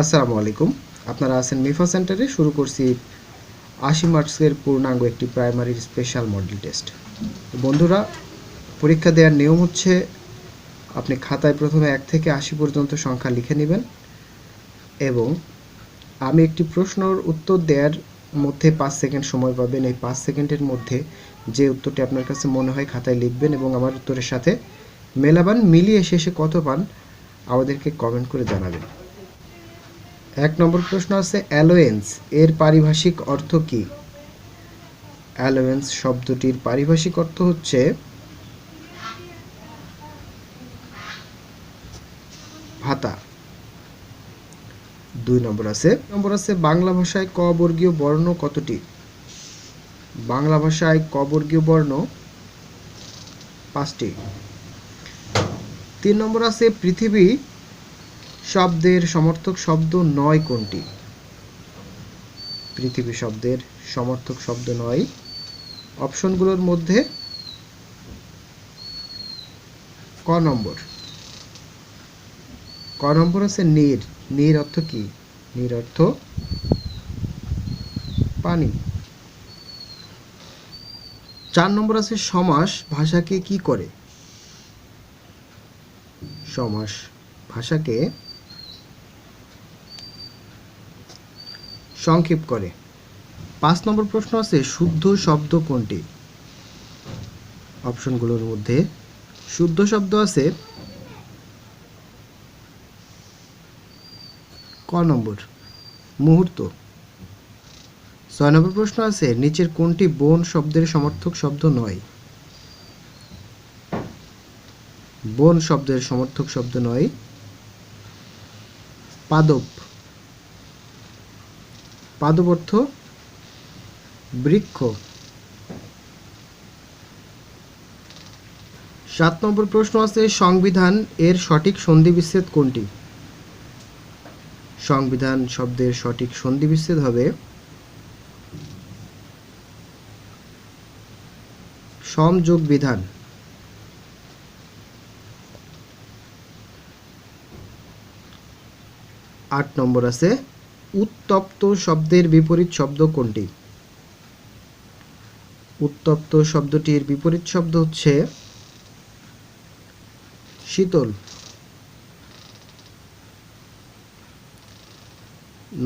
আসসালামু আলাইকুম। আপনারা আছেন মিফা সেন্টারে। শুরু করছি ৮০ মার্কসের পূর্ণাঙ্গ একটি প্রাইমারির স্পেশাল মডেল টেস্ট। বন্ধুরা, পরীক্ষা দেওয়ার নিয়ম হচ্ছে আপনি খাতায় প্রথমে ১ থেকে ৮০ পর্যন্ত সংখ্যা লিখে নেবেন এবং আমি একটি প্রশ্নর উত্তর দেওয়ার মধ্যে ৫ সেকেন্ড সময় পাবেন। এই ৫ সেকেন্ডের মধ্যে যে উত্তরটি আপনার কাছে মনে হয় খাতায় লিখবেন এবং আমার উত্তরের সাথে মেলাবান, মিলিয়ে শেষে কত পান আমাদেরকে কমেন্ট করে জানাবেন। ১ নম্বর প্রশ্ন আছে অ্যালোয়েন্স এর পারিভাষিক অর্থ কী? অ্যালোয়েন্স শব্দটির পারিভাষিক অর্থ হচ্ছে ভাতা। ২ নম্বর আছে বাংলা ভাষায় ক বর্গীয় বর্ণ কতটি? বাংলা ভাষায় ক বর্গীয় বর্ণ ৫টি। ৩ নম্বর আছে পৃথিবী শব্দের সমর্থক শব্দ নয় কোনটি? পৃথিবী শব্দের সমর্থক শব্দ নয় অপশনগুলোর মধ্যে ক নম্বর আছে নীর। নীর অর্থ কি? নীর অর্থ পানি। ৪ নম্বর আছে সমাস ভাষাকে কি করে? সমাস ভাষাকে সংক্ষেপ করে। ৫ নম্বর প্রশ্ন আছে শুদ্ধ শব্দ কোনটি? অপশনগুলোর মধ্যে শুদ্ধ শব্দ আছে ক নম্বর মুহূর্ত। ৬ নম্বর প্রশ্ন আছে নিচের কোনটি বন শব্দের সমর্থক শব্দ নয়? বন শব্দের সমর্থক শব্দ নয় পাদপ। পাদপ অর্থ বৃক্ষ। ৭ নম্বর প্রশ্ন আছে সংবিধান এর সঠিক সন্ধিবিচ্ছেদ কোনটি? সংবিধান শব্দের সঠিক সন্ধিবিচ্ছেদ হবে সম যোগ বিধান। ৮ নম্বর আছে উত্তপ্ত শব্দের বিপরীত শব্দ কোনটি? উত্তপ্ত শব্দটির বিপরীত শব্দ হচ্ছে শীতল।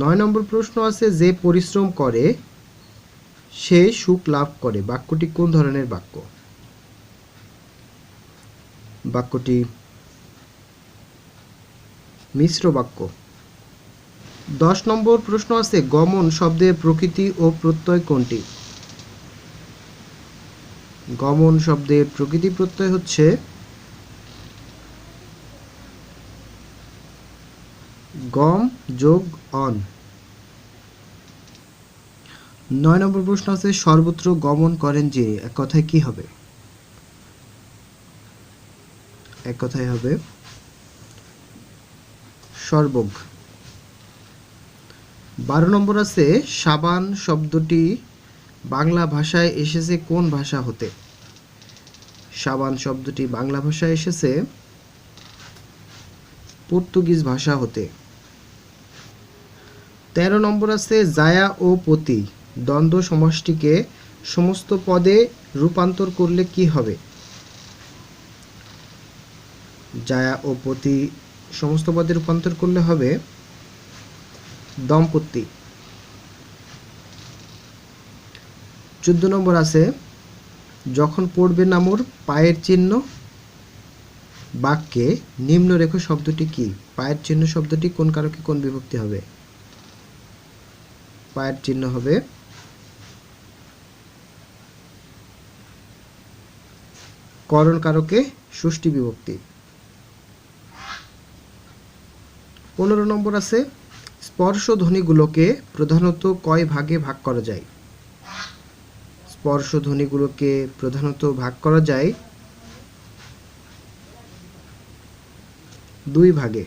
৯ নম্বর প্রশ্ন আছে যে পরিশ্রম করে সে সুখ লাভ করে বাক্যটি কোন ধরনের বাক্য? বাক্যটি মিশ্র বাক্য। ১০ নম্বর প্রশ্ন আছে গমন শব্দের প্রকৃতি ও প্রত্যয় কোনটি? গমন শব্দের প্রকৃতি প্রত্যয় হচ্ছে গম যোগ অন। ৯ নম্বর প্রশ্ন আছে সর্বত্র গমন করেন যিনি এক কথায় কি হবে? এক কথায় হবে সর্বজ্ঞ। ১২ নম্বর আছে সাবান শব্দটি বাংলা ভাষায় এসেছে কোন ভাষা হতে? সাবান শব্দটি বাংলা ভাষায় এসেছে পর্তুগিজ ভাষা হতে। ১৩ নম্বর আছে জায়া ও পতি দ্বন্দ্ব সমাসটিকে সমস্ত পদে রূপান্তর করলে কি হবে? জায়া ও পতি সমস্ত পদে রূপান্তর করলে হবে দম্পতি। ১৪ নম্বর আছে যখন পড়বে নামর পায়ের চিহ্ন বাক্যে নিম্নরেখ শব্দটি কি? পায়ের চিহ্ন শব্দটি কোন কারকে কোন বিভক্তি হবে? পায়ের চিহ্ন হবে করণ কারকে ষষ্ঠী বিভক্তি। ১৫ নম্বর আছে স্পর্শ ধ্বনিগুলোকে প্রধানত কয় ভাগে ভাগ করা যায়? স্পর্শ ধ্বনিগুলোকে প্রধানত ভাগ করা যায় ২ ভাগে।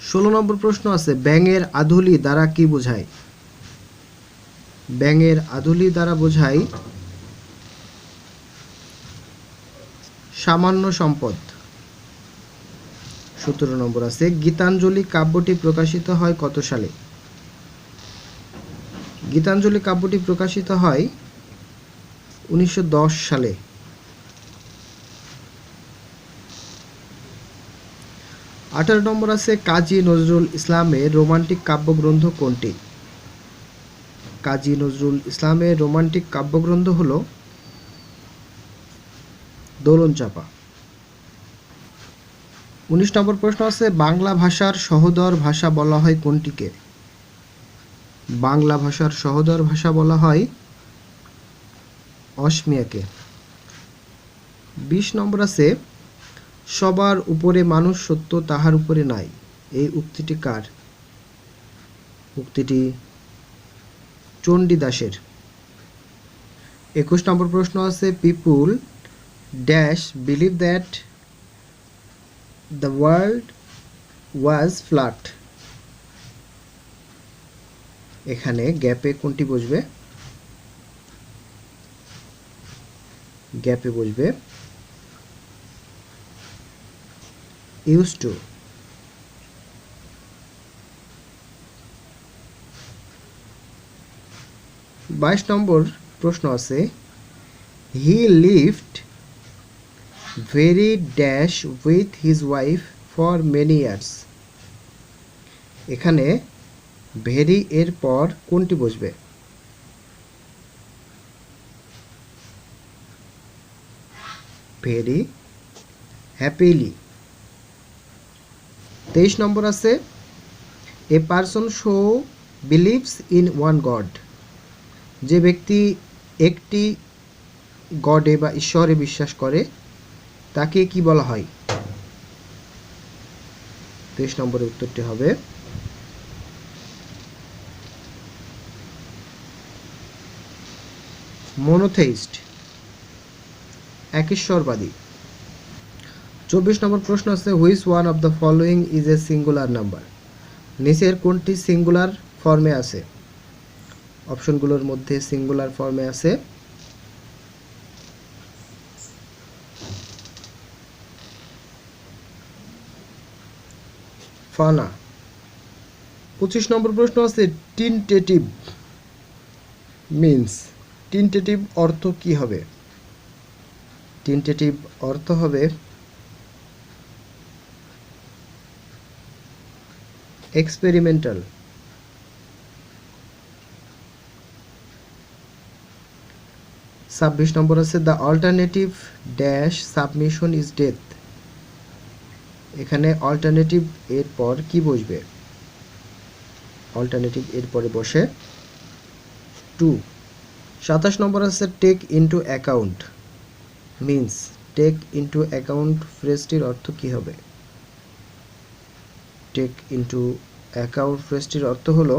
১৬ নম্বর প্রশ্ন আছে ব্যাঙের আধুলি দ্বারা কি বোঝায়? ব্যাঙের আধুলি দ্বারা বোঝায় সামান্য সম্পদ। 17 নম্বর আছে গীতাঞ্জলি কাব্যটি প্রকাশিত হয় কত সালে? গীতাঞ্জলি কাব্যটি প্রকাশিত হয় 1910 সালে। 18 নম্বর আছে কাজী নজরুল ইসলামের রোমান্টিক কাব্যগ্রন্থ কোনটি? কাজী নজরুল ইসলামের রোমান্টিক কাব্যগ্রন্থ হল দোলনচাঁপা। 19 নম্বর প্রশ্ন আছে বাংলা ভাষার সহোদর ভাষা বলা হয় কোনটিকে? বাংলা ভাষার সহোদর ভাষা বলা হয় অসমীয়াকে। 20 নম্বর আছে সবার উপরে মানুষ সত্য তাহার উপরে নাই, এই উক্তিটি কার? উক্তিটি চণ্ডীদাসের। 21 নম্বর প্রশ্ন আছে people dash believe that the world was flat, এখানে গ্যাপে কোনটি বসবে? গ্যাপে বসবে used to। 22 নম্বর প্রশ্ন আছে he lived very dash with his wife for many years, এখানে ভেরি এর পর কোনটি বসবে? Very happily. 23 নম্বর আছে a person show believes in one god, যে ব্যক্তি একটি গডে বা ঈশ্বরে বিশ্বাস করে তাকে কি বলা হয়? 23 নম্বরের উত্তরটি হবে মনোথেইস্ট, একেশ্বরবাদী। 24 নম্বর প্রশ্ন আছে which one of the following is a singular number, নিচের কোনটি সিঙ্গুলার ফর্মে আছে? অপশনগুলোর মধ্যে সিঙ্গুলার ফর্মে আছে ফানা। 25 নম্বর প্রশ্ন আছে টিনটেটিভ মিন্স, টিনটেটিভ অর্থ কি হবে? টিনটেটিভ অর্থ হবে এক্সপেরিমেন্টাল। 26 নম্বর আছে the alternative dash submission is death, এখানে অল্টারনেটিভ এর পর কি বসবে? অল্টারনেটিভ এর পরে বসে টু। 27 নম্বর আছে take into account means, take into account ফ্রেজটির অর্থ কি হবে? টেক ইনটু অ্যাকাউন্ট ফ্রেজটির অর্থ হলো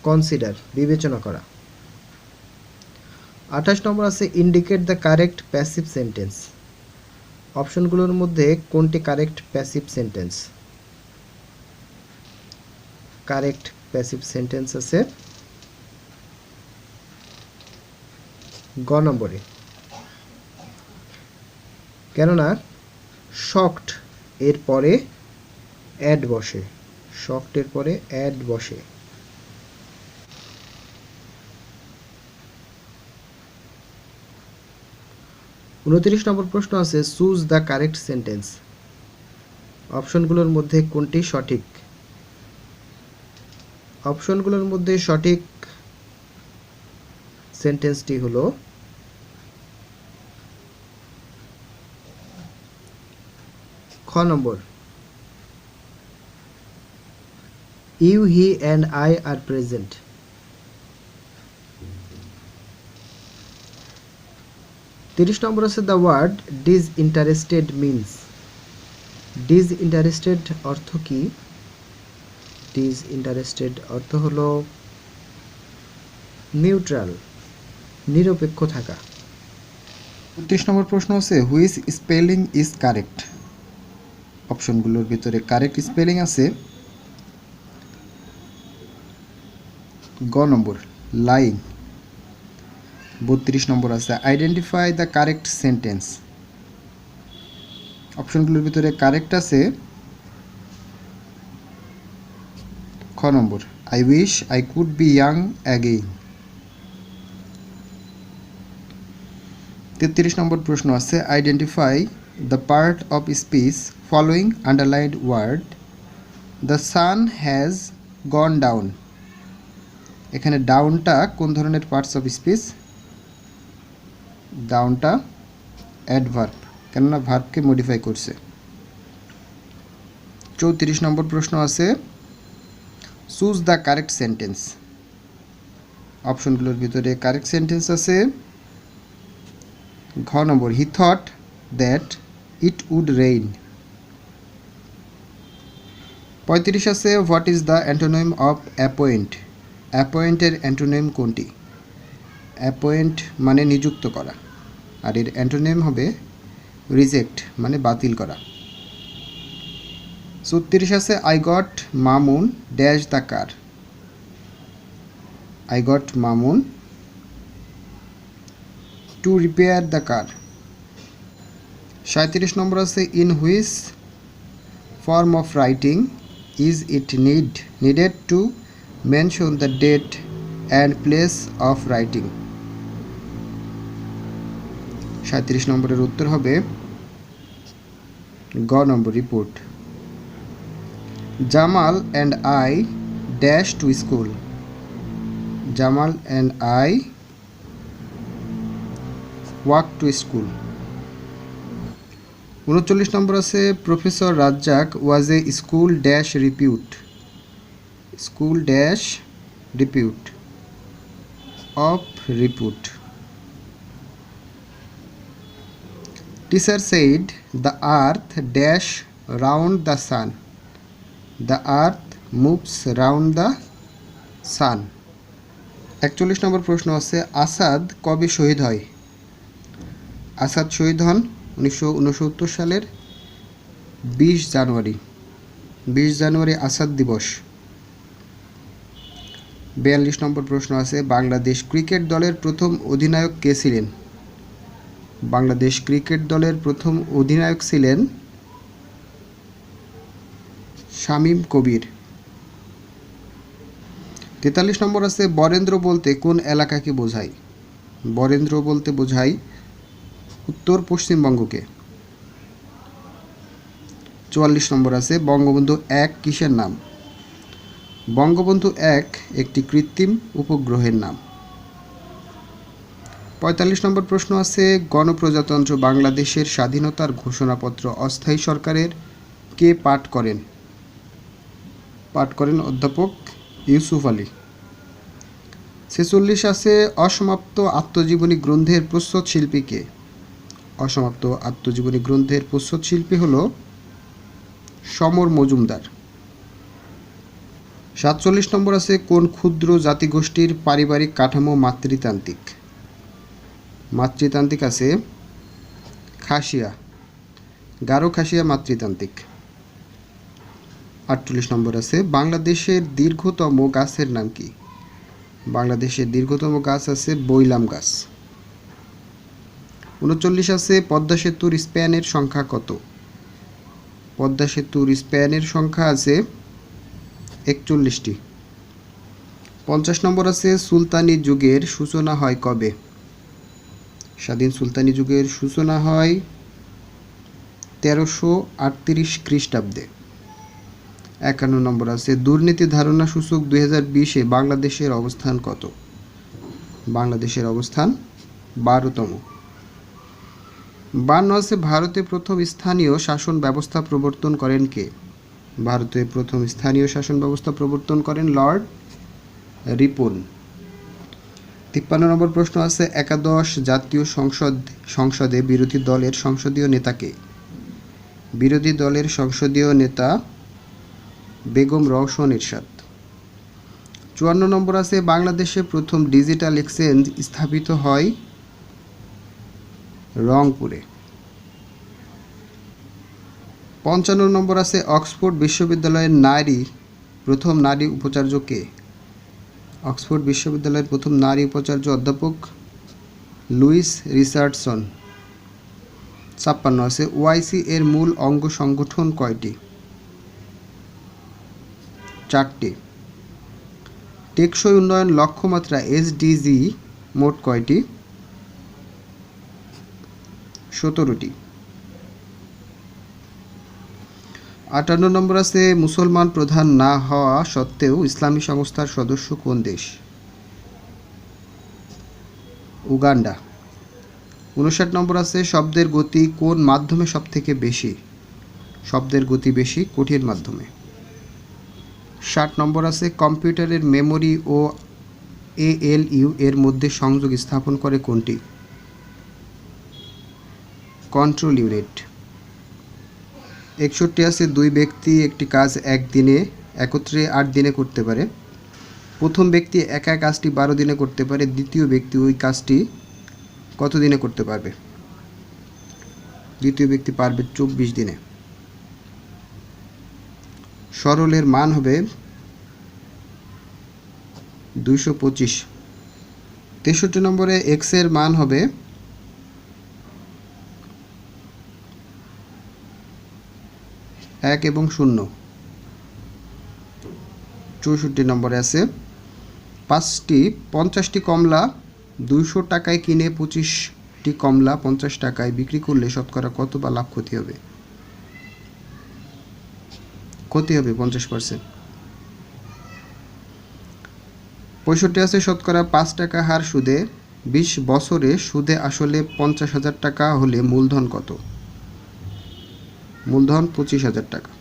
কনসিডার, বিবেচনা করা। 28 নম্বর আছে indicate the correct passive sentence, অপশনগুলোর মধ্যে কোনটি correct passive sentence? Correct passive sentence আছে গ নম্বরে, কেননা শকড এর পরে অ্যাড বসে, শকড এর পরে অ্যাড বসে। 29 নম্বর প্রশ্ন আছে চুজ দ্য কারেক্ট সেন্টেন্স, অপশনগুলোর মধ্যে কোনটি সঠিক? অপশনগুলোর মধ্যে সঠিক সেন্টেন্সটি হলো খ নম্বর you he and I are present. 30 নম্বর আছে the word disinterested means, disinterested অর্থ কি? ডিসইন্টারেস্টেড অর্থ হলো নিউট্রাল, নিরপেক্ষ থাকা। 30 নম্বর প্রশ্ন আছে হুইচ স্পেলিং ইজ কারেক্ট, অপশনগুলোর ভিতরে কারেক্ট স্পেলিং আছে গ নম্বর লাইং। 32 নম্বর আছে আইডেন্টিফাই দ্য কারেক্ট সেন্টেন্স, অপশনগুলোর ভিতরে কারেক্ট আছে খ নম্বর, I wish I could be young again. 33 নম্বর প্রশ্ন আছে, identify the part of speech following underlined word the sun has gone down. এখানে ডাউনটা কোন ধরনের পার্টস অফ স্পিচ? ডাউনটা অ্যাডভার্ব, কেননা ভার্বকে মডিফাই করছে। 34 নম্বর প্রশ্ন আছে, চুজ দ্য কারেক্ট সেন্টেন্স। অপশনগুলোর ভিতরে কারেক্ট সেন্টেন্স আছে ঘ নম্বর, he thought that it would rain. 35 আছে, what is the antonym of appoint. অ্যাপয়েন্টের অ্যান্টোনিম কোনটি? অ্যাপয়েন্ট মানে নিযুক্ত করা, আর এর অ্যান্টোনিম হবে রিজেক্ট মানে বাতিল করা। 36 আছে, I got Mamun dash the car. I got Mamun to repair the car. 37 নম্বর আছে, in which form of writing is it needed to mention the date and place of writing. 37 নম্বরের উত্তর হবে গ নম্বর, report. Jamal and I dash to school. Jamal and I walk to school. 39 নম্বর আছে, professor Razzak was a school dash repute. School dash repute of রিপুট। Teacher said the earth dash round the sun. The earth moves round the sun. 41 নম্বর প্রশ্ন আছে, আসাদ কবে শহীদ হয়? আসাদ শহীদ হন 1969 সালের 20 জানুয়ারি। 20 জানুয়ারি আসাদ দিবস। 42 নম্বর প্রশ্ন আছে, বাংলাদেশ ক্রিকেট দলের প্রথম অধিনায়ক কে ছিলেন? বাংলাদেশ ক্রিকেট দলের প্রথম অধিনায়ক ছিলেন শামীম কবির। 43 নম্বর আছে, বরেন্দ্র বলতে কোন এলাকাকে বোঝায়? বরেন্দ্র বলতে বোঝায় উত্তর পশ্চিমবঙ্গকে। 44 নম্বর আছে, বঙ্গবন্ধু 1 কিসের নাম? বঙ্গবন্ধু 1 একটি কৃত্রিম উপগ্রহের নাম। 45 নম্বর প্রশ্ন আছে, গণপ্রজাতন্ত্র বাংলাদেশের স্বাধীনতার ঘোষণাপত্র অস্থায়ী সরকারের কে পাঠ করেন? পাঠ করেন অধ্যাপক ইউসুফ আলী। 46 আছে, অসমাপ্ত আত্মজীবনী গ্রন্থের প্রচ্ছদ শিল্পী কে? অসমাপ্ত আত্মজীবনী গ্রন্থের প্রচ্ছদ শিল্পী হল সমর মজুমদার। 47 নম্বর আছে, কোন ক্ষুদ্র জাতিগোষ্ঠীর পারিবারিক কাঠামো মাতৃতান্ত্রিক? মাতৃতান্ত্রিক আছে খাসিয়া, গারো খাসিয়া মাতৃতান্ত্রিক। 48 নম্বর আছে, বাংলাদেশের দীর্ঘতম গাছের নাম কি? বাংলাদেশের দীর্ঘতম গাছ আছে বৈলাম গাছ। 39 আছে, পদ্মা সেতুর স্প্যানের সংখ্যা কত? পদ্মা সেতুর স্প্যানের সংখ্যা আছে 41টি। 50 নম্বর আছে, সুলতানি যুগের সূচনা হয় কবে? স্বাধীন সুলতানি যুগের সূচনা হয় 1338 খ্রিস্টাব্দে। 51 নম্বর আছে, দুর্নীতি ধারণা সূচক 2020-এ বাংলাদেশের অবস্থান কত? বাংলাদেশের অবস্থান 12তম। 52 আছে, ভারতে প্রথম স্থানীয় শাসন ব্যবস্থা প্রবর্তন করেন কে? ভারতে প্রথম স্থানীয় শাসন ব্যবস্থা প্রবর্তন করেন লর্ড রিপন। 53 নম্বর প্রশ্ন আছে, একাদশ জাতীয় সংসদে বিরোধী দলের সংসদীয় নেতা কে? বিরোধী দলের সংসদীয় নেতা বেগম রওশন এরশাদ। 54 নম্বর আছে, বাংলাদেশে প্রথম ডিজিটাল এক্সচেঞ্জ স্থাপিত হয় রংপুরে। 55 নম্বর আছে, অক্সফোর্ড বিশ্ববিদ্যালয়ের প্রথম নারী উপাচার্য কে? অক্সফোর্ড বিশ্ববিদ্যালয়ের প্রথম নারী উপাচার্য অধ্যাপক লুইস রিচার্ডসন। 56 আছে ওআইসি এর মূল অঙ্গ সংগঠন কয়টি? 4টি। টেকসই উন্নয়ন লক্ষ্যমাত্রা এসডিজি মোট কয়টি? 17টি। 58 নম্বর আছে মুসলমান প্রধান না হওয়া সত্ত্বেও ইসলামী সংস্থার সদস্য কোন দেশ? উগান্ডা। 59 নম্বর আছে শব্দের গতি কোন মাধ্যমে সবথেকে বেশি? শব্দের গতি বেশি কঠিন মাধ্যমে। 60 নম্বর আছে কম্পিউটারের মেমোরি ও এএলইউ এর মধ্যে সংযোগ স্থাপন করে কোনটি? Control unit. 61 আছে দুই ব্যক্তি একটি কাজ একদিনে একত্রে 8 দিনে করতে পারে। প্রথম ব্যক্তি একা কাজটি 12 দিনে করতে পারে, দ্বিতীয় ব্যক্তি ওই কাজটি কত দিনে করতে পারবে? দ্বিতীয় ব্যক্তি পারবে 24 দিনে। সরলের মান হবে 225। 63 নম্বরে এক্স এর মান হবে 1 এবং 0। 64 নম্বরে আছে 50টি কমলা 200 টাকায় কিনে 25টি কমলা 50 টাকায় বিক্রি করলে শতকরা কত বা লাভ ক্ষতি হবে? ক্ষতি হবে 50%। 65 আছে শতকরা 5 টাকা হার সুদে 20 বছরে সুদে আসলে 50,000 টাকা হলে মূলধন কত? মূলধন 25,000 টাকা।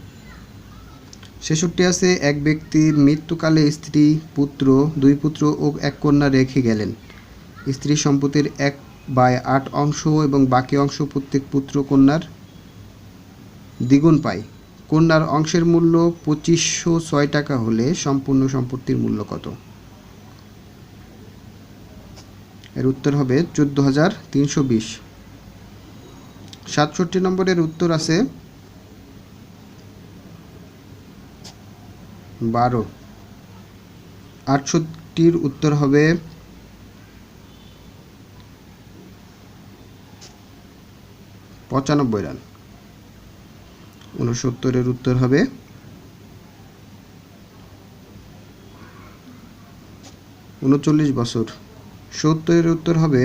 66 আছে এক ব্যক্তি মৃত্যুকালে স্ত্রী, পুত্র, 2 পুত্র ও 1 কন্যা রেখে গেলেন। স্ত্রীর সম্পত্তির 1/8 অংশ এবং বাকি অংশ প্রত্যেক পুত্র কন্যার দ্বিগুণ পায়। কন্যার অংশের মূল্য 2506 টাকা হলে সম্পূর্ণ সম্পত্তির মূল্য কত? এর উত্তর হবে 14,320। 67 নম্বরের উত্তর আছে 12। 68-র উত্তর হবে 95 রান। 69-এর উত্তর হবে 39 বছর। 70-এর উত্তর হবে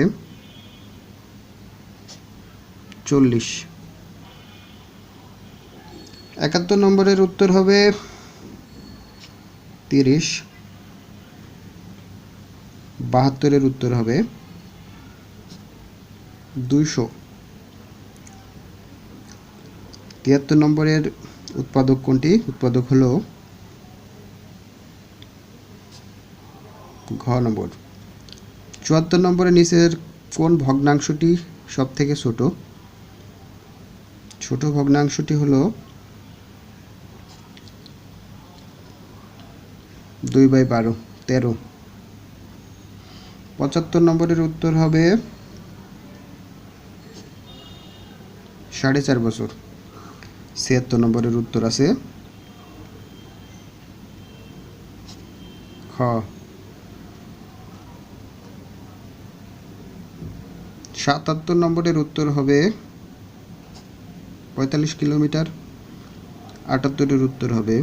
40। 71 নম্বরের উত্তর হবে 30। 72-এর উত্তর হবে 200। 73 নম্বরের উৎপাদক কোনটি? উৎপাদক হলো ঘ নম্বর। 74 নম্বরের নিচের কোন ভগ্নাংশটি সব থেকে ছোট? ছোট ভগ্নাংশটি হলো 2/12 13। 75 নম্বরের উত্তর হবে 4.5 বছর। 76 নম্বরের উত্তর আছে খ। 77 নম্বরের উত্তর হবে 45 কিলোমিটার। 78-এর উত্তর হবে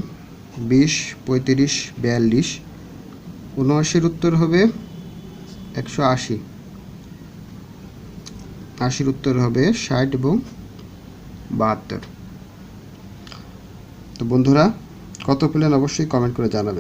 20, 35, 42। 79-এর উত্তর হবে 180। 80-এর উত্তর হবে 60 এবং 72। তো বন্ধুরা কত পেলেন অবশ্যই কমেন্ট করে জানাবেন।